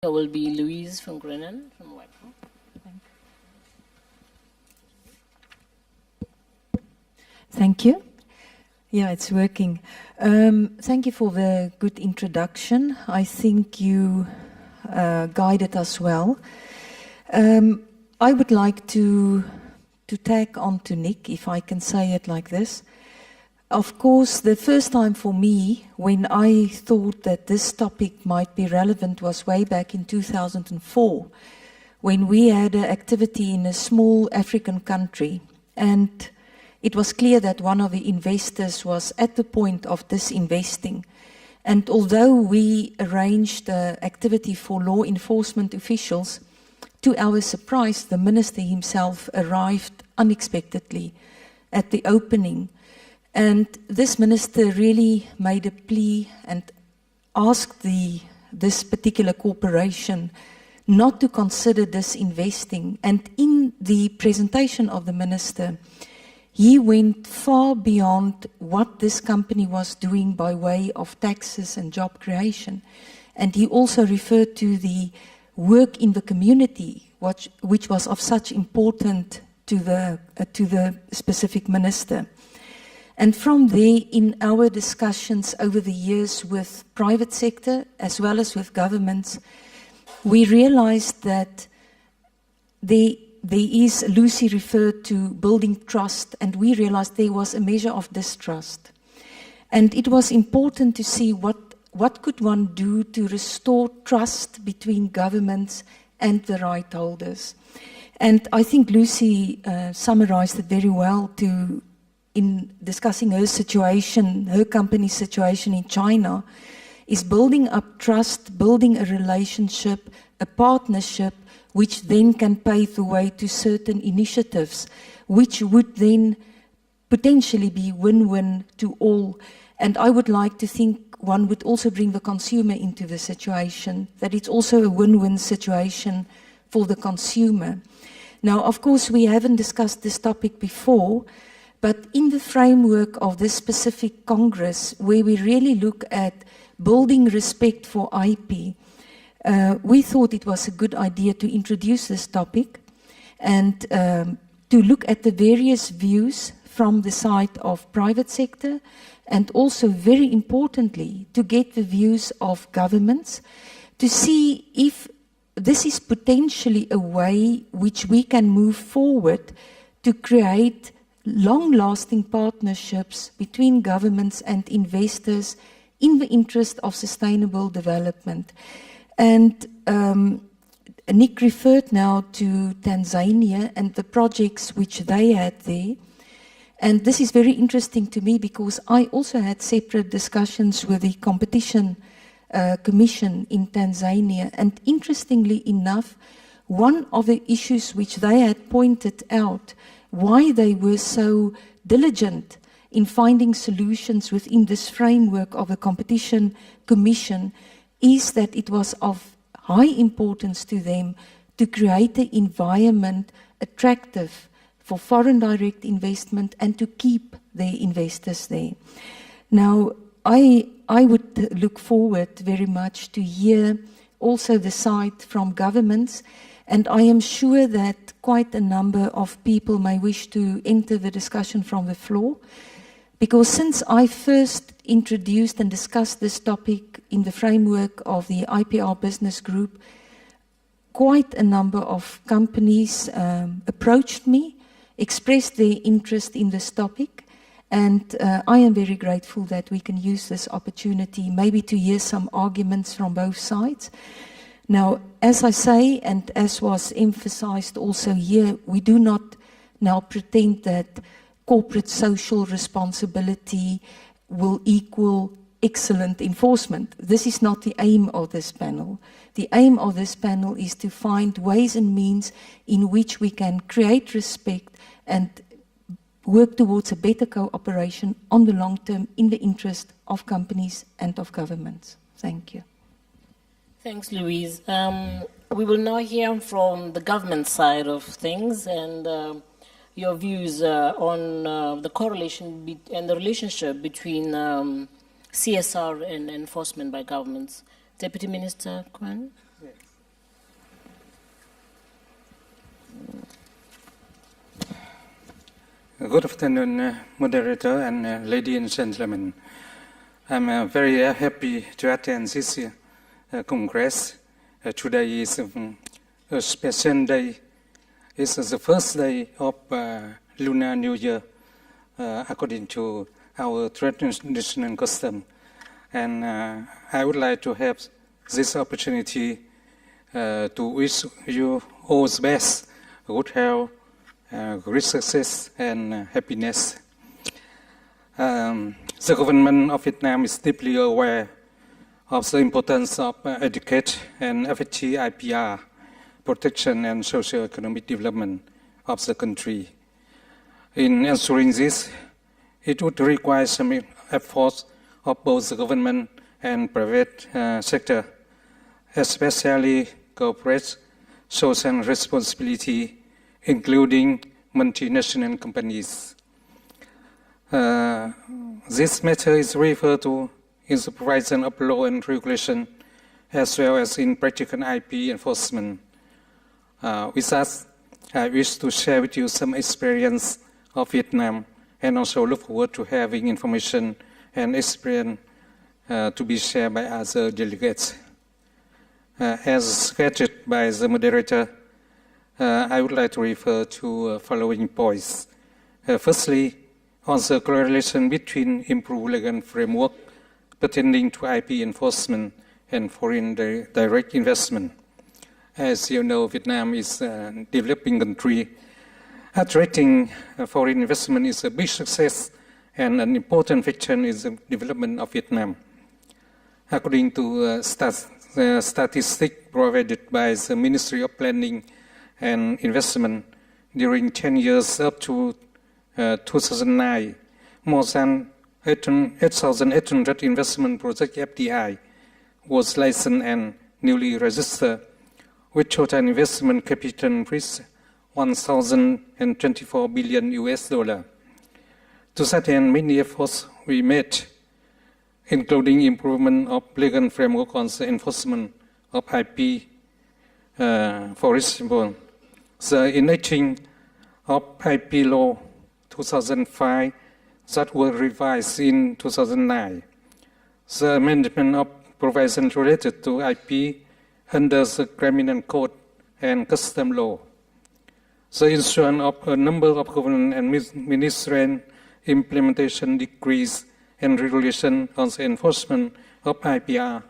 There will be Louise from Grennan from Whitehall. Thank you. Yeah, it's working. Thank you for the good introduction. I think you guided us well. I would like to tag on to Nick, if I can say it like this. Of course, the first time for me when I thought that this topic might be relevant was way back in 2004, when we had an activity in a small African country, and it was clear that one of the investors was at the point of disinvesting. And although we arranged the activity for law enforcement officials, to our surprise, the minister himself arrived unexpectedly at the opening. And this minister really made a plea and asked this particular corporation not to consider disinvesting. And in the presentation of the minister, he went far beyond what this company was doing by way of taxes and job creation. And he also referred to the work in the community, which was of such importance to the specific minister. And from there, in our discussions over the years with private sector as well as with governments, we realized that there is, Lucy referred to building trust, and we realized there was a measure of distrust. And it was important to see what could one do to restore trust between governments and the right holders. And I think Lucy summarized it very well in discussing her situation, her company's situation in China, is building up trust, building a relationship, a partnership, which then can pave the way to certain initiatives, which would then potentially be win-win to all. And I would like to think one would also bring the consumer into the situation, that it's also a win-win situation for the consumer. Now, of course, we haven't discussed this topic before, but in the framework of this specific Congress, where we really look at building respect for IP, we thought it was a good idea to introduce this topic and to look at the various views from the side of private sector, and also, very importantly, to get the views of governments, to see if this is potentially a way which we can move forward to create long-lasting partnerships between governments and investors in the interest of sustainable development. And Nick referred now to Tanzania and the projects which they had there. And this is very interesting to me because I also had separate discussions with the Competition Commission in Tanzania. And interestingly enough, one of the issues which they had pointed out, why they were so diligent in finding solutions within this framework of a Competition Commission, is that it was of high importance to them to create an environment attractive for foreign direct investment and to keep their investors there. Now, I would look forward very much to hear also the side from governments, and I am sure that quite a number of people may wish to enter the discussion from the floor, because since I first introduced and discussed this topic in the framework of the IPR business group, quite a number of companies approached me, expressed their interest in this topic, and I am very grateful that we can use this opportunity maybe to hear some arguments from both sides. Now, as I say, and as was emphasized also here, we do not now pretend that corporate social responsibility will equal excellent enforcement. This is not the aim of this panel. The aim of this panel is to find ways and means in which we can create respect and work towards a better cooperation on the long term in the interest of companies and of governments. Thank you. Thanks, Louise. We will now hear from the government side of things and your views on the correlation and the relationship between CSR and enforcement by governments. Deputy Minister Kwan? Yes. Good afternoon, moderator and ladies and gentlemen. I'm very happy to attend this Congress. Today is a special day. It's the first day of Lunar New Year, according to our traditional custom. And I would like to have this opportunity to wish you all the best, good health, great success and happiness. The government of Vietnam is deeply aware of the importance of educate and effective IPR protection and socio-economic development of the country. In ensuring this, it would require some efforts of both the government and private sector, especially corporate social responsibility, including multinational companies. This matter is referred to in the provision of law and regulation, as well as in practical IP enforcement. With that, I wish to share with you some experience of Vietnam, and also look forward to having information and experience to be shared by other delegates. As scheduled by the moderator, I would like to refer to following points. Firstly, on the correlation between improved legal framework pertaining to IP enforcement and foreign direct investment. As you know, Vietnam is a developing country. Attracting foreign investment is a big success and an important factor in the development of Vietnam. According to statistics provided by the Ministry of Planning and Investment, during 10 years up to 2009, more than 8,800 investment project FDI was licensed and newly registered, with total investment capital reached 1,024 billion US dollar. To that end, many efforts we made, including improvement of legal framework on the enforcement of IP. For example, the enacting of IP law 2005 that were revised in 2009, the amendment of provisions related to IP under the Criminal Code and Custom Law, the issuance of a number of government and ministerial implementation decrees and regulation on the enforcement of IPR,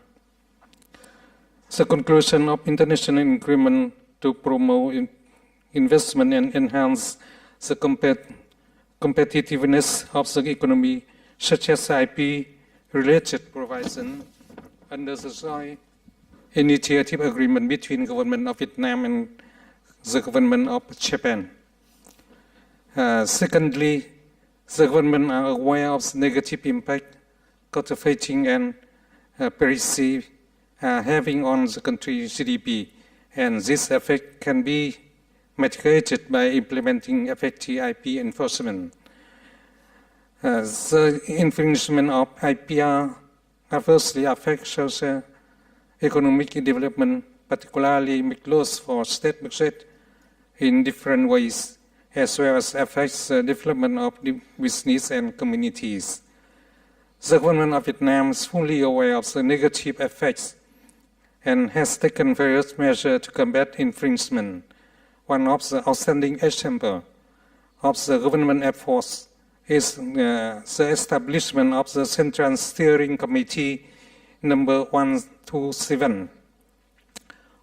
the conclusion of international agreement to promote investment and enhance the competitiveness of the economy, such as IP-related provision under the joint initiative agreement between government of Vietnam and the government of Japan. Secondly, the government are aware of the negative impact cultivating and piracy having on the country's GDP, and this effect can be mitigated by implementing effective IP enforcement. The infringement of IPR adversely affects social economic development, particularly make loss for state budget in different ways, as well as affects the development of the business and communities. The government of Vietnam is fully aware of the negative effects and has taken various measures to combat infringement. One of the outstanding examples of the government efforts is the establishment of the Central Steering Committee number 127,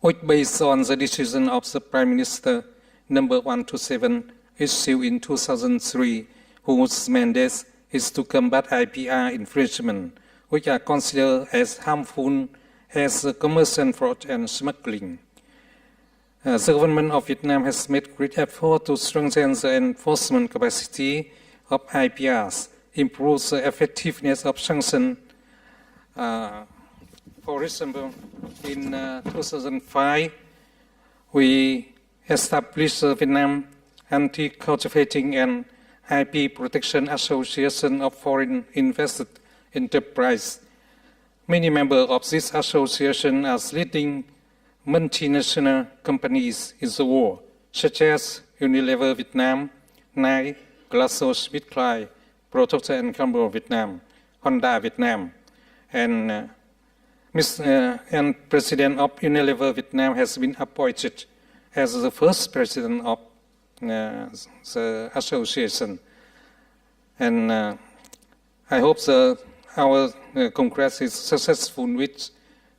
which based on the decision of the Prime Minister number 127 issued in 2003, whose mandate is to combat IPR infringement, which are considered as harmful as commercial fraud and smuggling. The government of Vietnam has made great effort to strengthen the enforcement capacity of IPRs, improve the effectiveness of sanctions. For example, in 2005, we established the Vietnam Anti-Counterfeiting and IP Protection Association of Foreign Invested Enterprise. Many members of this association are leading multinational companies in the world, such as Unilever Vietnam, Nike, GlaxoSmithKline, Procter & Gamble Vietnam, Honda Vietnam, and and President of Unilever Vietnam has been appointed as the first president of the association. And I hope our Congress is successful with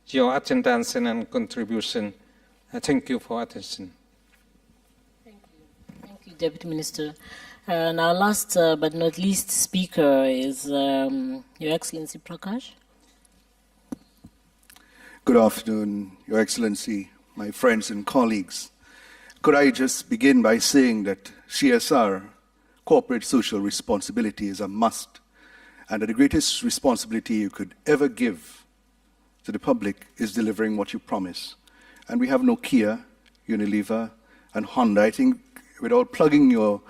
your attendance and contribution. Thank you for attention. Thank you, Deputy Minister. And our last but not least speaker is Your Excellency Prakash. Good afternoon, Your Excellency, my friends and colleagues. Could I just begin by saying that CSR, corporate social responsibility, is a must, and that the greatest responsibility you could ever give to the public is delivering what you promise. And we have Nokia, Unilever, and Honda. I think without plugging your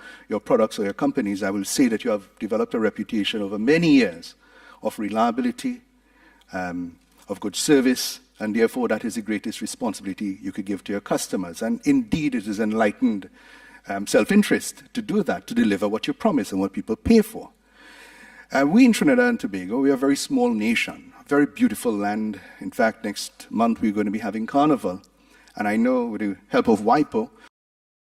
products or your companies, I will say that you have developed a reputation over many years of reliability, of good service, and therefore that is the greatest responsibility you could give to your customers. And indeed, it is enlightened self-interest to do that, to deliver what you promise and what people pay for. We in Trinidad and Tobago, we are a very small nation, a very beautiful land. In fact, next month we're going to be having Carnival. And I know with the help of WIPO,